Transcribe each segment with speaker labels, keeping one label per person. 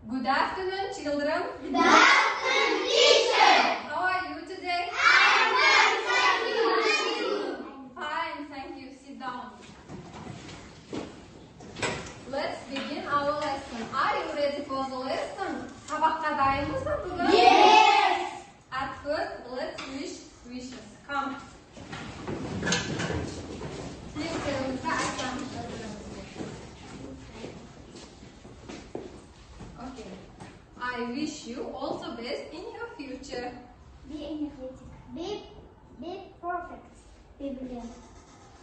Speaker 1: Good afternoon, children.
Speaker 2: Good afternoon, teacher.
Speaker 1: How are you today?
Speaker 2: I'm fine, thank you.
Speaker 1: Fine, thank you. Sit down. Let's begin our lesson. Are you ready for the lesson? Sabakka dayımızsın bugün?
Speaker 2: Yes.
Speaker 1: At first, let's wish wishes. Come. Dileklerimizi açalım. Okay. I wish you all the best in your future.
Speaker 2: Be energetic. Be perfect. Be brilliant.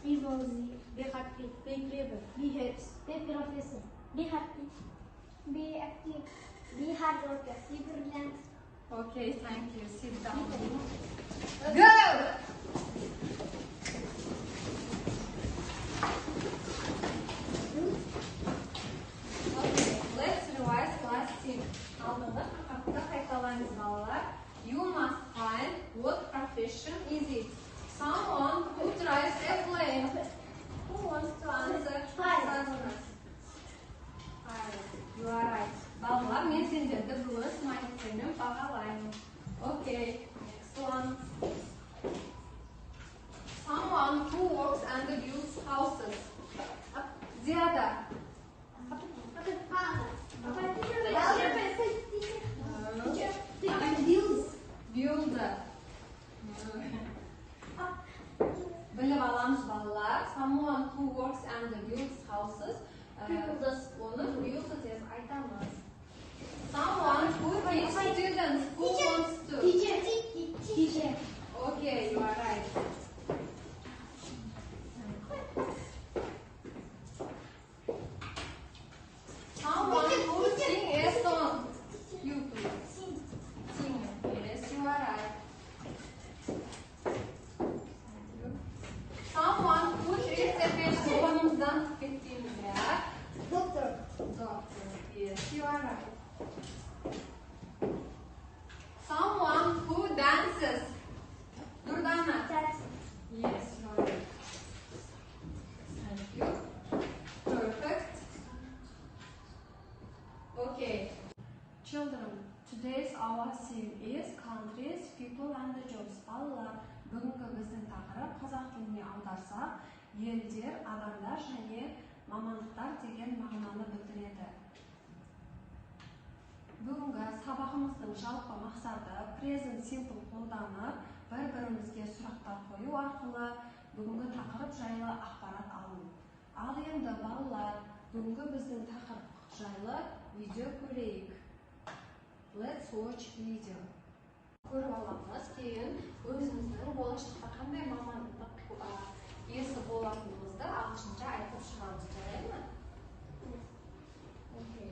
Speaker 2: Be rosy. Be happy. Be clever. Be happy. Be professor. Be happy. Be active. Be hard worker. Be brilliant.
Speaker 1: Okay, thank you. Sit down. Go! Okay, let's revise class 6. Алдыңғы қағидатты қайталаңыз балалар. You must find what profession is it. Someone who drives a plane. Who wants to answer?
Speaker 2: Pilot.
Speaker 1: Pilot. You are right. Балалар, мен сендерді бүгін смайликтермен бағалаймын. Okay, next one. Someone who works and builds houses. Ziyada. Builder. Bilib alamiz balalar. Someone who works and builds houses. Onu builder deb aytamiz. Someone who teaches students. Who wants to?
Speaker 2: Teacher.
Speaker 1: Okay, you are right. Someone who sings a song. You please. Sing. Yes, you are right. Someone who treats a patient. Konumuzdan gittiğimiz yer.
Speaker 2: Doctor.
Speaker 1: Doctor. Yes, you are right. Someone who dances. Durdana. Yes, you are right. Thank you. Perfect. Okay. Children, today's our theme is countries, people and the jobs. Балалар, бүгінгі біздің тақырып қазақ тіліне аударсақ, елдер, адамдар және мамандықтар деген мағынаны білдіреді. Бүгінгі сабағымыздың жалпы мақсаты present simple қолданып, бір-бірімізге сұрақтар қою арқылы бүгінгі тақырып жайлы ақпарат алу. Ал енді балалар, бүгінгі біздің тақырып жайлы видео көрейік. Let's watch video. Көріп аламыз, кейін өзіміздің болашақта қандай мамандық иесі болатынымызды ағылшынша айтып шығамыз, жарай ма? Okay.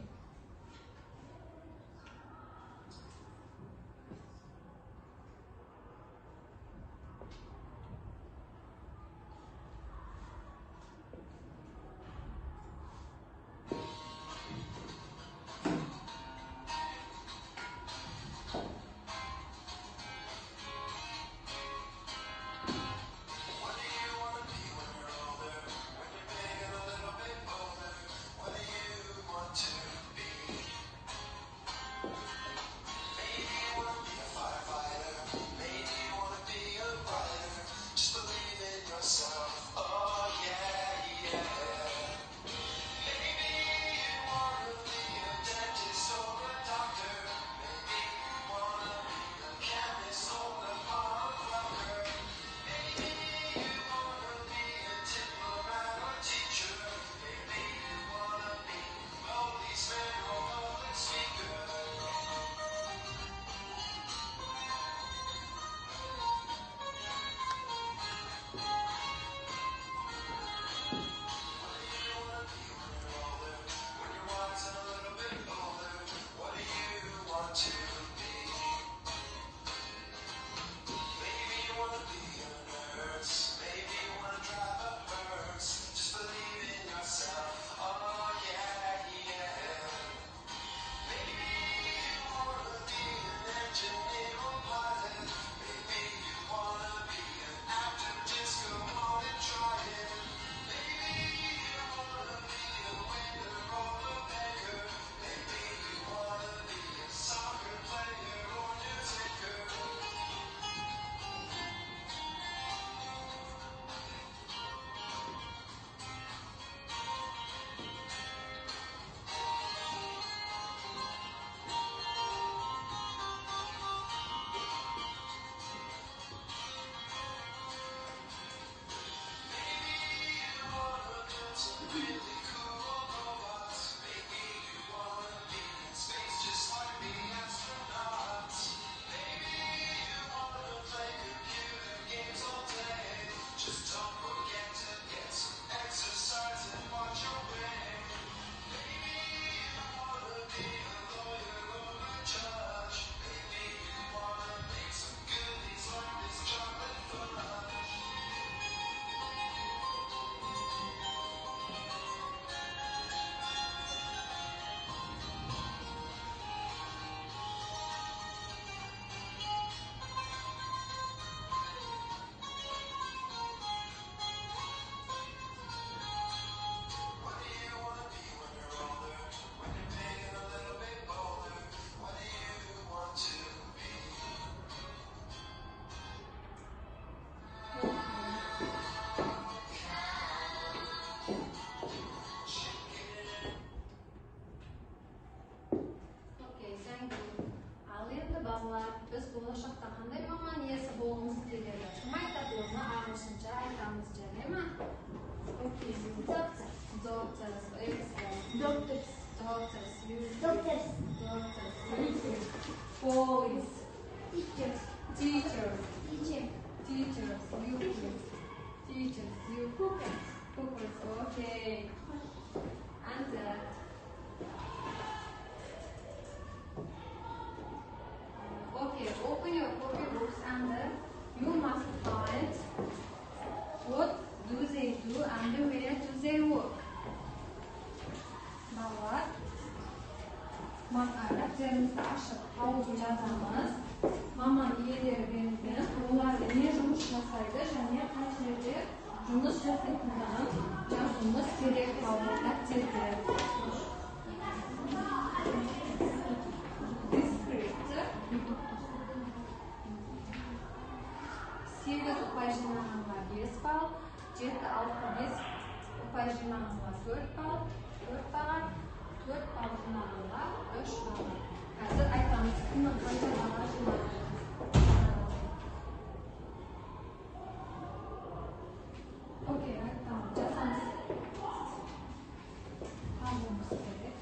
Speaker 1: Doctors.
Speaker 2: Doctors.
Speaker 1: Doctors. Police.
Speaker 2: Teachers.
Speaker 1: Teachers.
Speaker 2: Teacher.
Speaker 1: Teachers. You please. Teachers. You.
Speaker 2: Cookers.
Speaker 1: Cookers. Okay. Answer. Okay. Open your copy books and you must find what do they do and where do they work. Балалар, дәптерімізді ашып тауып жазамыз. Маман иелері берілген, олар не жұмыс жасайды және қай жерде жұмыс жасайтындығын жазуымыз керек балалар дәптерге. Descriptor. 8 ұпай жинағанға 5 балл, 7, 6, 5 ұпай жинағанға 4 балл, 4 балл жинағанға 3 балл. Қазір айтамыз, кімнің қанша балл жинаған. Окей, айтамыз, жазамыз. Табуымыз керек.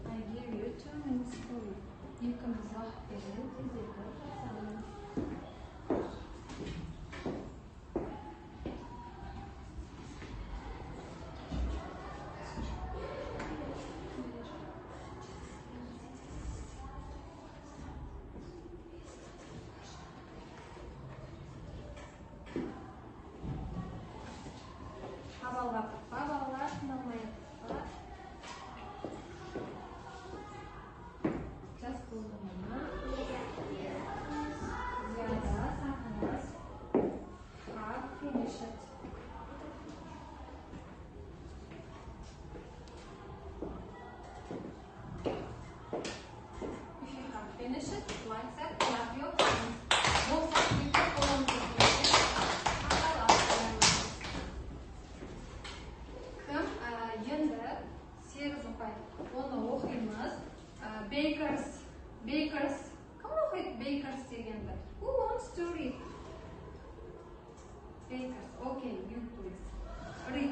Speaker 1: I give you 2 minutes to read. Екіміз уақыт беремін, тездетіп жазамын. Хабалға тықпа, балалар, тыңдамай тықпа. Just болды мама. Зияда, сақыңыз. Have finished. If you have finished, like that, clap your hands. Болса, екі қолыңызды көтеріп, қағалап қойыңыз. Кім енді 8 ұпай. Оны оқимыз. Bakers. Кім оқиды bakers дегенді? Who wants to read? Bakers. Okay, you please. Read.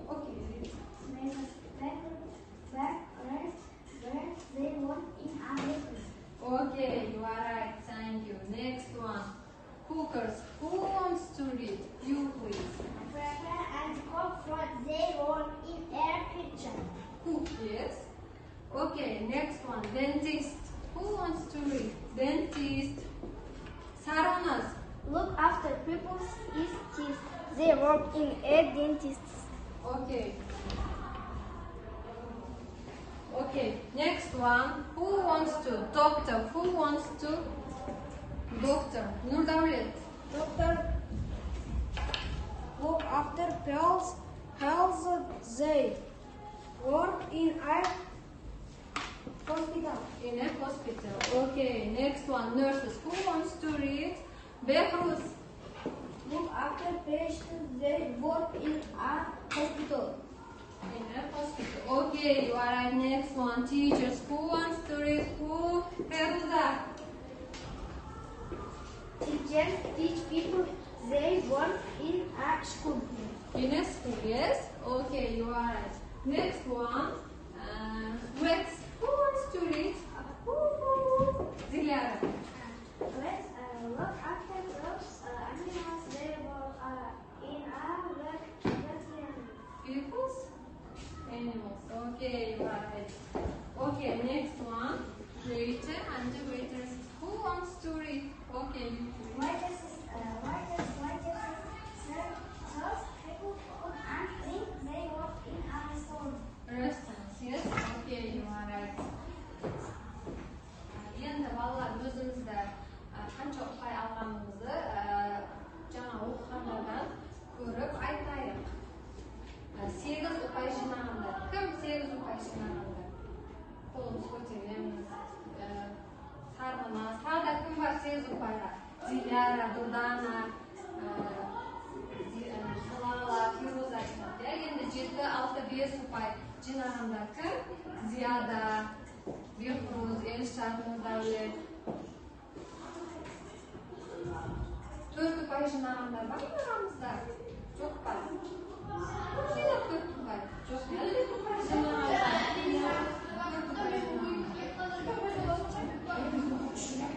Speaker 1: Okay, read.
Speaker 2: Where they work in a bakery.
Speaker 1: Okay, you are right. Thank you. Next one. Cookers. Who wants to read? You please.
Speaker 2: Prepare and cook food. They work in a kitchen.
Speaker 1: Cook, yes. Okay, next one. Dentist. Who wants to read? Dentist. Saronas.
Speaker 2: Look after people's teeth. They work in a dentist.
Speaker 1: Okay. Okay, next one. Who wants to? Doctor. Who wants to? Doctor. Nurdavlet.
Speaker 2: Doctor look after pills. They work in a hospital.
Speaker 1: In a hospital. Okay, next one. Nurses. Who wants to read? Behruz.
Speaker 2: Look after patients. They work in a hospital.
Speaker 1: In a hospital. Okay, you are right. Next one. Teachers. Who wants to read? Who? Beruza.
Speaker 2: Teachers teach people. They work in a school.
Speaker 1: In a school, yes? Okay, you are right. Next one. Vets. Who wants to read? Zilara.
Speaker 2: Let's look after those animals. They work in a veterinary.
Speaker 1: People's animals. Okay, you are right. Okay, next one. Waiter and waiters. Who wants to read? Okay, you read.
Speaker 2: Waiters serve people food and drink. They work in a restaurant.
Speaker 1: Restaurants, yes? Okay, you are right. Енді балалар өзімізді қанша ұпай алғанымызды жаңа оқығандардан көріп айтайық. 8 ұпай жинағандар. Кім 8 ұпай жинағандар? Қолын Ziyara, Durdana, Salala, Firuza aytadi. Endi 7, 6, 5 upay jinaganlar kim? Ziyada, Behruz, Elshad, Nurdavlet. 4 upay jinaganlar bormi aramizda? Yo'q bor. Yana 4 upay. Yo'q, yana 4 upay jinaganlar.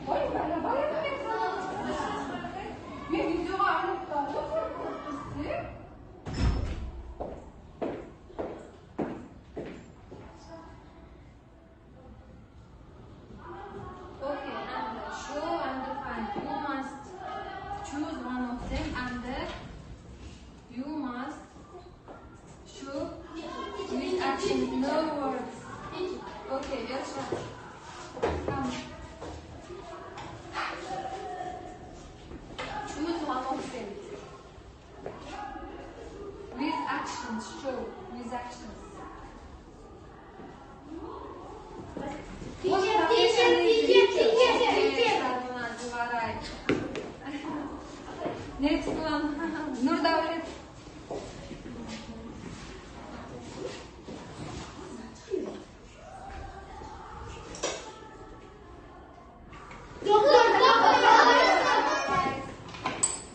Speaker 1: Voy, bala. Men videoga olib qoldim. Okay, and show and find. You must choose one of them and you must show with action, no words. Okay, Elsha. Come. Choose one of them. With actions, show with actions.
Speaker 2: Teacher.
Speaker 1: You are right. Next one, Nurdavlet.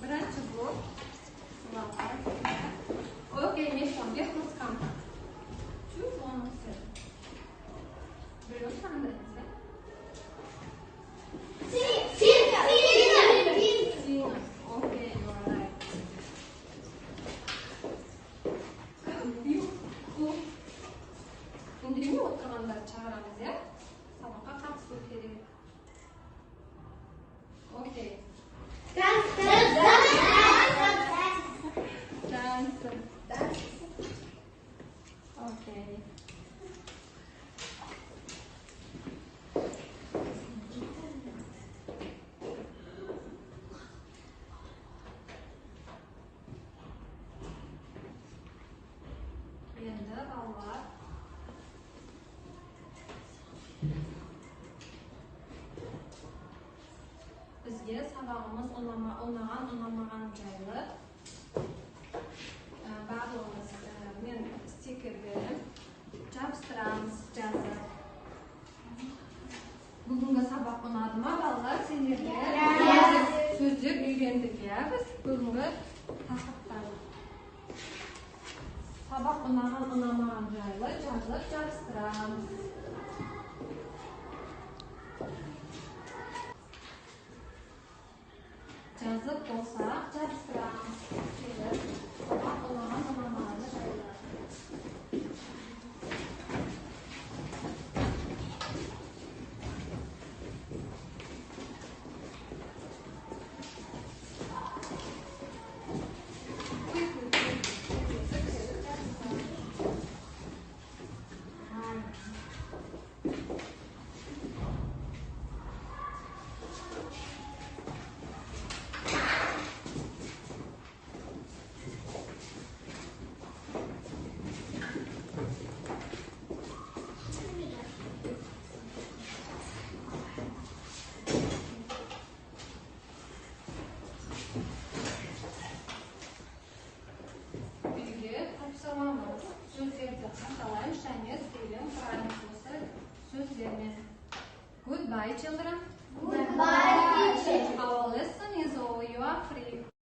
Speaker 1: Birinchi blok. Okay, next one, Behruz come. Choose one of them. Behruz come. Okay, you are right. Endi o'tirganlar chaqiramiz, ya? Saboqqa qatnashish kerak. Okay. Dance. Okay. Endi ballar bizga sabog'imiz unamagan joylar bog'imiz men stiker berib jabstiramiz jazib. Bugungi saboq unadimi ballar? Sizlarga so'zlik o'rgandik ya biz bugungi taqdirdan. Saboq unamagan joylar jazib jabstiramiz. Jazib bo'lsa, jabstiramiz. Saboq unamagan joylar. Goodbye, children.
Speaker 2: Goodbye, teacher.
Speaker 1: Our lesson is over. You are free.